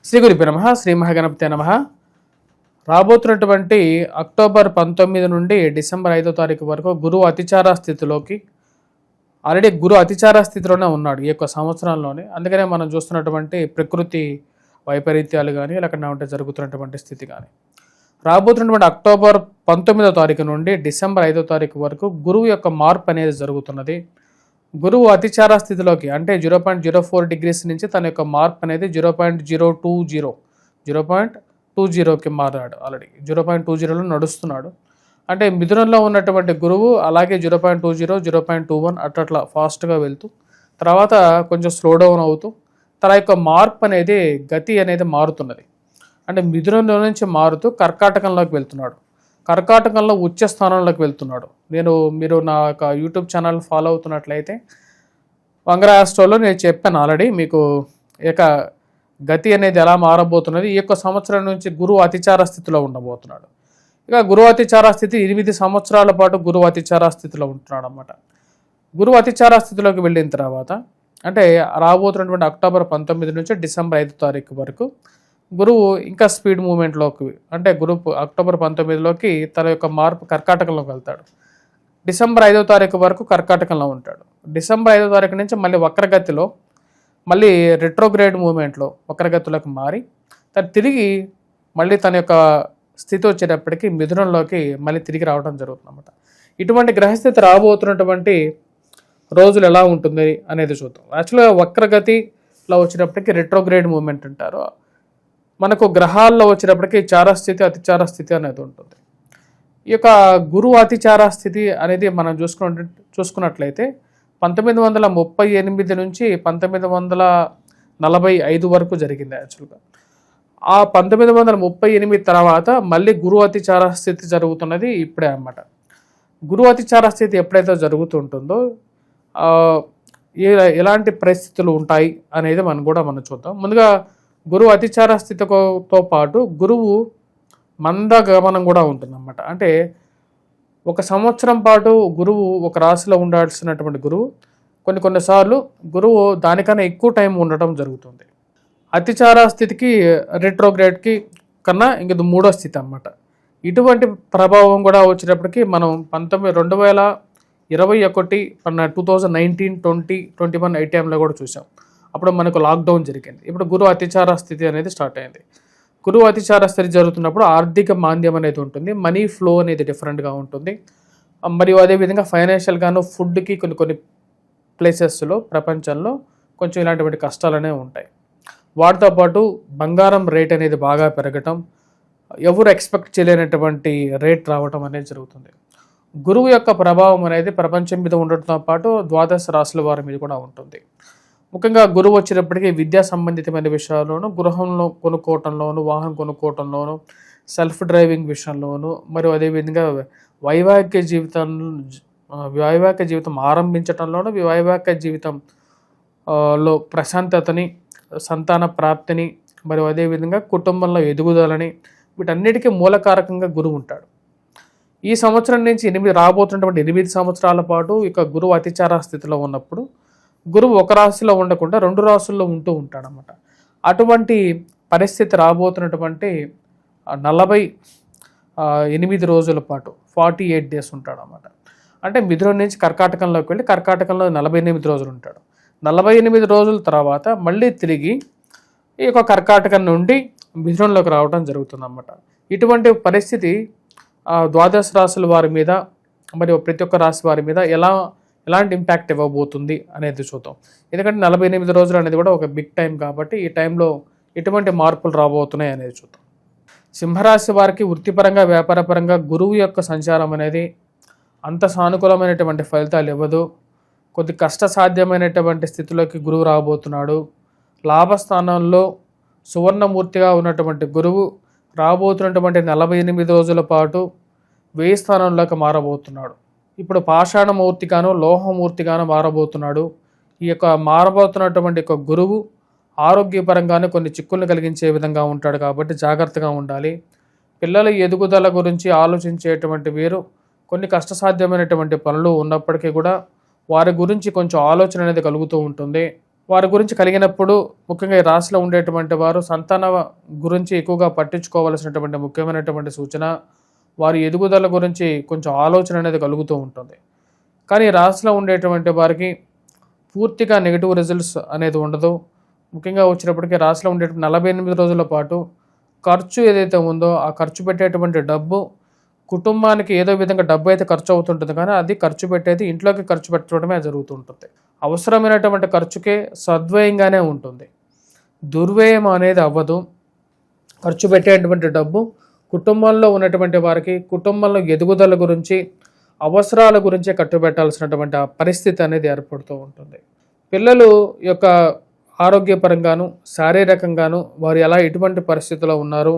శ్రీ గురుభ్యో నమః. శ్రీ మహాగణపతే నమః. రాబోతున్నటువంటి అక్టోబర్ 19 నుండి డిసెంబర్ 5వ తారీఖు వరకు గురువు అతిచార స్థితిలోకి ఆల్రెడీ గురు అతిచార స్థితిలోనే ఉన్నాడు ఈ యొక్క సంవత్సరంలోనే. అందుకనే మనం చూస్తున్నటువంటి ప్రకృతి వైపరీత్యాలు కానీ లేకుండా ఉంటే జరుగుతున్నటువంటి స్థితి కానీ రాబోతున్నటువంటి అక్టోబర్ 19వ తారీఖు నుండి డిసెంబర్ 5వ తారీఖు వరకు గురువు యొక్క మార్పు అనేది జరుగుతున్నది. గురువు అతిచార స్థితిలోకి అంటే 0.04 డిగ్రీస్ నుంచి తన యొక్క మార్పు అనేది 0.20కి మారాడు. ఆల్రెడీ 0.20లో నడుస్తున్నాడు. అంటే మిథునంలో ఉన్నటువంటి గురువు అలాగే 0.20 0.21 అట్లా ఫాస్ట్గా వెళ్తూ తర్వాత కొంచెం స్లో డౌన్ అవుతూ తన యొక్క మార్పు అనేది గతి అనేది మారుతున్నది. అంటే మిథునంలో నుంచి మారుతూ కర్కాటకంలోకి వెళ్తున్నాడు. కర్కాటకంలో ఉచ్చ స్థానంలోకి వెళ్తున్నాడు. మీరు నా యొక్క యూట్యూబ్ ఛానల్ ఫాలో అవుతున్నట్లయితే వంగర ఆస్ట్రోలో నేను చెప్పాను ఆల్రెడీ మీకు ఇక గతి అనేది ఎలా మారబోతున్నది. ఈ యొక్క సంవత్సరం నుంచి గురువు అతిచార స్థితిలో ఉండబోతున్నాడు. ఇక గురువు అతిచార స్థితి 8 సంవత్సరాల పాటు గురువు అతిచార స్థితిలో ఉంటున్నాడు అన్నమాట. గురువు అతిచార స్థితిలోకి వెళ్ళిన తర్వాత అంటే రాబోతున్నటువంటి అక్టోబర్ 19 నుంచి డిసెంబర్ 5వ తారీఖు వరకు గురువు ఇంకా స్పీడ్ మూమెంట్లోకి అంటే గురువు అక్టోబర్ 19లోకి తన యొక్క మార్పు కర్కాటకంలోకి వెళ్తాడు. డిసెంబర్ 5వ తారీఖు వరకు కర్కాటకంలో ఉంటాడు. డిసెంబర్ 5వ తారీఖు నుంచి మళ్ళీ వక్రగతిలో మళ్ళీ రెట్రోగ్రేడ్ మూమెంట్లో వక్రగతిలోకి మారి తిరిగి మళ్ళీ తన యొక్క స్థితి వచ్చేటప్పటికి మిథునంలోకి మళ్ళీ తిరిగి రావడం జరుగుతుంది అన్నమాట. ఇటువంటి గ్రహస్థితి రాబోతున్నటువంటి రోజులు ఎలా ఉంటుంది అనేది చూద్దాం. యాక్చువల్గా వక్రగతిలో వచ్చినప్పటికీ రెట్రోగ్రేడ్ మూమెంట్ అంటారు. మనకు గ్రహాల్లో వచ్చినప్పటికీ చారస్థితి అతిచార స్థితి అనేది ఉంటుంది. ఈ యొక్క గురువు అతిచార స్థితి అనేది మనం చూసుకున్నట్లయితే 1938 నుంచి 1945 వరకు జరిగింది. యాక్చువల్గా ఆ 1938 తర్వాత మళ్ళీ గురువు అతిచార స్థితి జరుగుతున్నది ఇప్పుడే అన్నమాట. గురువు అతిచార స్థితి ఎప్పుడైతే జరుగుతుంటుందో ఎలాంటి పరిస్థితులు ఉంటాయి అనేది మనం చూద్దాం. ముందుగా గురువు అతిచార స్థితితో పాటు గురువు మందగమనం కూడా ఉంటుందన్నమాట. అంటే ఒక సంవత్సరం పాటు గురువు ఒక రాశిలో ఉండాల్సినటువంటి గురువు కొన్నిసార్లు గురువు దానికన్నా ఎక్కువ టైం ఉండటం జరుగుతుంది. అతిచార స్థితికి రెట్రోగ్రేడ్కి కన్నా ఇంక మూడో స్థితి అన్నమాట. ఇటువంటి ప్రభావం కూడా వచ్చేటప్పటికి మనం 2021 2019 20 21 ఈ టైంలో కూడా చూసాం. అప్పుడు మనకు లాక్డౌన్ జరిగింది. ఇప్పుడు గురువు అతిచార స్థితి అనేది స్టార్ట్ అయింది. గురువు అతిచార స్థితి జరుగుతున్నప్పుడు ఆర్థిక మాంద్యం అనేది ఉంటుంది. మనీ ఫ్లో అనేది డిఫరెంట్గా ఉంటుంది. మరియు అదేవిధంగా ఫైనాన్షియల్గాను ఫుడ్కి కొన్ని ప్లేసెస్లో ప్రపంచంలో కొంచెం ఇలాంటివంటి కష్టాలు అనేవి ఉంటాయి. వాటితో పాటు బంగారం రేట్ అనేది బాగా పెరగటం, ఎవరు ఎక్స్పెక్ట్ చేయలేనటువంటి రేట్ రావటం అనేది జరుగుతుంది. గురువు యొక్క ప్రభావం అనేది ప్రపంచం మీద ఉండటంతో పాటు ద్వాదశ రాశుల వారి మీద కూడా ఉంటుంది. ముఖ్యంగా గురువు వచ్చేటప్పటికీ విద్యా సంబంధితమైన విషయాల్లోనూ, గృహంలో కొనుక్కోవటంలోను, వాహనం కొనుక్కోవటంలో, సెల్ఫ్ డ్రైవింగ్ విషయంలోనూ, మరియు అదేవిధంగా వైవాహిక జీవితం ఆరంభించటంలోనూ, వైవాహిక జీవితంలో ప్రశాంతతని, సంతాన ప్రాప్తిని, మరియు అదేవిధంగా కుటుంబంలో ఎదుగుదలని వీటన్నిటికీ మూలకారకంగా గురువు ఉంటాడు. ఈ సంవత్సరం నుంచి రాబోతున్నటువంటి 8 సంవత్సరాల పాటు ఇక గురువు అతిచార స్థితిలో ఉన్నప్పుడు గురువు ఒక రాశిలో ఉండకుండా 2 రాశుల్లో ఉంటూ ఉంటాడనమాట. అటువంటి పరిస్థితి రాబోతున్నటువంటి 48 రోజుల పాటు 48 డేస్ ఉంటాడనమాట. అంటే మిథునం నుంచి కర్కాటకంలోకి వెళ్ళి కర్కాటకంలో 48 రోజులు ఉంటాడు. 48 రోజుల తర్వాత మళ్ళీ తిరిగి ఈ యొక్క కర్కాటకం నుండి మిథునంలోకి రావడం జరుగుతుందన్నమాట. ఇటువంటి పరిస్థితి ద్వాదశ రాశుల వారి మీద మరియు ప్రతి ఒక్క రాశి వారి మీద ఎలాంటి ఇంపాక్ట్ ఇవ్వబోతుంది అనేది చూద్దాం. ఎందుకంటే 48 రోజులు అనేది కూడా ఒక బిగ్ టైం కాబట్టి ఈ టైంలో ఎటువంటి మార్పులు రాబోతున్నాయి అనేది చూద్దాం. సింహరాశి వారికి వృత్తిపరంగా వ్యాపారపరంగా గురువు యొక్క సంచారం అనేది అంత సానుకూలమైనటువంటి ఫలితాలు ఇవ్వదు. కొద్ది కష్టసాధ్యమైనటువంటి స్థితిలోకి గురువు రాబోతున్నాడు. లాభస్థానంలో సువర్ణమూర్తిగా ఉన్నటువంటి గురువు రాబోతున్నటువంటి 48 రోజుల పాటు 1000 స్థానంలోకి మారబోతున్నాడు. ఇప్పుడు పాషాణమూర్తిగాను లోహమూర్తిగాను మారబోతున్నాడు. ఈ యొక్క మారబోతున్నటువంటి యొక్క గురువు ఆరోగ్యపరంగానే కొన్ని చిక్కులను కలిగించే విధంగా ఉంటాడు కాబట్టి జాగ్రత్తగా ఉండాలి. పిల్లల ఎదుగుదల గురించి ఆలోచించేటువంటి వీరు కొన్ని కష్టసాధ్యమైనటువంటి పనులు ఉన్నప్పటికీ కూడా వారి గురించి కొంచెం ఆలోచన అనేది కలుగుతూ ఉంటుంది. వారి గురించి కలిగినప్పుడు ముఖ్యంగా ఈ రాశిలో ఉండేటువంటి వారు సంతాన గురించి ఎక్కువగా పట్టించుకోవాల్సినటువంటి ముఖ్యమైనటువంటి సూచన, వారి ఎదుగుదల గురించి కొంచెం ఆలోచన అనేది కలుగుతూ ఉంటుంది. కానీ ఈ రాశిలో ఉండేటువంటి వారికి పూర్తిగా నెగిటివ్ రిజల్ట్స్ అనేది ఉండదు. ముఖ్యంగా వచ్చినప్పటికీ రాశిలో ఉండేటువంటి 48 రోజుల పాటు ఖర్చు ఏదైతే ఉందో ఆ ఖర్చు పెట్టేటువంటి డబ్బు కుటుంబానికి ఏదో విధంగా డబ్బు అయితే ఖర్చు అవుతుంటుంది, కానీ అది ఖర్చు పెట్టేది ఇంట్లోకి ఖర్చు పెట్టడమే జరుగుతుంటుంది. అవసరమైనటువంటి ఖర్చుకే సద్వ్యయంగానే ఉంటుంది, దుర్వ్యయం అనేది అవ్వదు. ఖర్చు పెట్టేటువంటి డబ్బు కుటుంబంలో ఉన్నటువంటి వారికి కుటుంబంలో ఎదుగుదల గురించి అవసరాల గురించే కట్టుబెట్టాల్సినటువంటి ఆ పరిస్థితి అనేది ఏర్పడుతూ ఉంటుంది. పిల్లలు యొక్క ఆరోగ్యపరంగాను శారీరకంగాను వారు ఎలా ఎటువంటి పరిస్థితిలో ఉన్నారు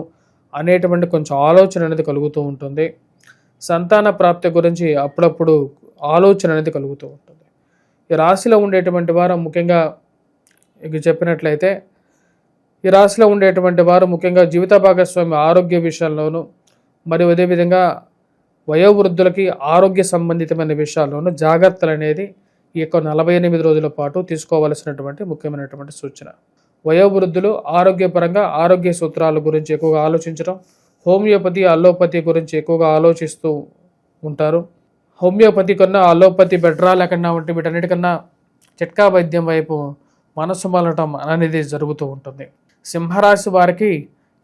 అనేటువంటి కొంచెం ఆలోచన అనేది కలుగుతూ ఉంటుంది. సంతాన ప్రాప్తి గురించి అప్పుడప్పుడు ఆలోచన అనేది కలుగుతూ ఉంటుంది. ఈ రాశిలో ఉండేటువంటి వారు ముఖ్యంగా ఇక చెప్పినట్లయితే ఈ రాశిలో ఉండేటువంటి వారు ముఖ్యంగా జీవిత భాగస్వామి ఆరోగ్య విషయంలోనూ మరియు అదేవిధంగా వయోవృద్ధులకి ఆరోగ్య సంబంధితమైన విషయాల్లోనూ జాగ్రత్తలు అనేది ఈ యొక్క 48 రోజుల పాటు తీసుకోవాల్సినటువంటి ముఖ్యమైనటువంటి సూచన. వయోవృద్ధులు ఆరోగ్యపరంగా ఆరోగ్య సూత్రాల గురించి ఎక్కువగా ఆలోచించడం, హోమియోపతి అల్లోపతి గురించి ఎక్కువగా ఆలోచిస్తూ ఉంటారు. హోమియోపతి కన్నా అల్లోపతి బెటరా లేకుండా ఉంటే వీటన్నిటికన్నా చిట్కా వైద్యం వైపు మనసు మలటం అనేది జరుగుతూ ఉంటుంది. సింహరాశి వారికి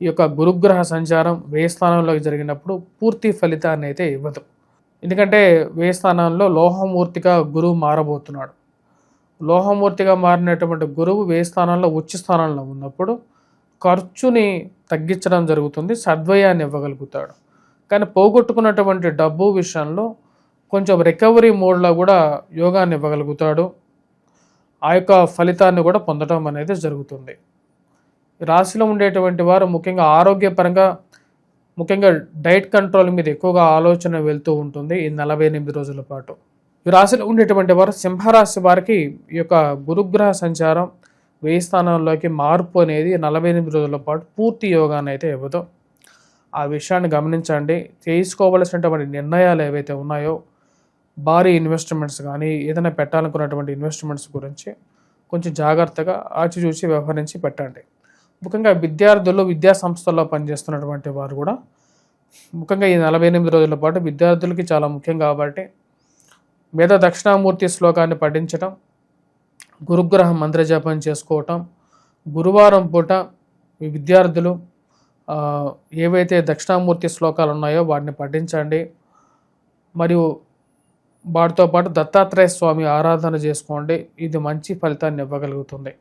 ఈ యొక్క గురుగ్రహ సంచారం వ్యయ స్థానంలోకి జరిగినప్పుడు పూర్తి ఫలితాన్ని అయితే ఇవ్వదు. ఎందుకంటే వ్యయ స్థానంలో లోహమూర్తిగా గురువు మారబోతున్నాడు. లోహమూర్తిగా మారినటువంటి గురువు వ్యయ స్థానంలో ఉచ్చ స్థానంలో ఉన్నప్పుడు ఖర్చుని తగ్గించడం జరుగుతుంది, సద్వయాన్ని ఇవ్వగలుగుతాడు. కానీ పోగొట్టుకున్నటువంటి డబ్బు విషయంలో కొంచెం రికవరీ మోడ్లో కూడా యోగాన్ని ఇవ్వగలుగుతాడు. ఆ యొక్క ఫలితాన్ని కూడా పొందడం అనేది జరుగుతుంది. రాశిలో ఉండేటువంటి వారు ముఖ్యంగా ఆరోగ్యపరంగా ముఖ్యంగా డైట్ కంట్రోల్ మీద ఎక్కువగా ఆలోచన వెళ్తూ ఉంటుంది ఈ 48 రోజుల పాటు. ఈ రాశిలో ఉండేటువంటి వారు సింహరాశి వారికి ఈ యొక్క గురుగ్రహ సంచారం వ్యయ స్థానంలోకి మార్పు అనేది 48 రోజుల పాటు పూర్తి యోగాన్ని అయితే ఇవ్వదు. ఆ విషయాన్ని గమనించండి. తీసుకోవలసినటువంటి నిర్ణయాలు ఏవైతే ఉన్నాయో భారీ ఇన్వెస్ట్మెంట్స్ కానీ ఏదైనా పెట్టాలనుకున్నటువంటి ఇన్వెస్ట్మెంట్స్ గురించి కొంచెం జాగ్రత్తగా ఆచిచూచి వ్యవహరించి పెట్టండి. ముఖ్యంగా విద్యార్థులు విద్యా సంస్థల్లో పనిచేస్తున్నటువంటి వారు కూడా ముఖ్యంగా ఈ 48 రోజుల పాటు విద్యార్థులకి చాలా ముఖ్యం కాబట్టి వేద దక్షిణామూర్తి శ్లోకాన్ని పఠించడం, గురుగ్రహ మంత్రజపం చేసుకోవటం, గురువారం పూట ఈ విద్యార్థులు ఏవైతే దక్షిణామూర్తి శ్లోకాలు ఉన్నాయో వాటిని పఠించండి. మరియు వాటితో పాటు దత్తాత్రేయ స్వామి ఆరాధన చేసుకోండి. ఇది మంచి ఫలితాన్ని ఇవ్వగలుగుతుంది.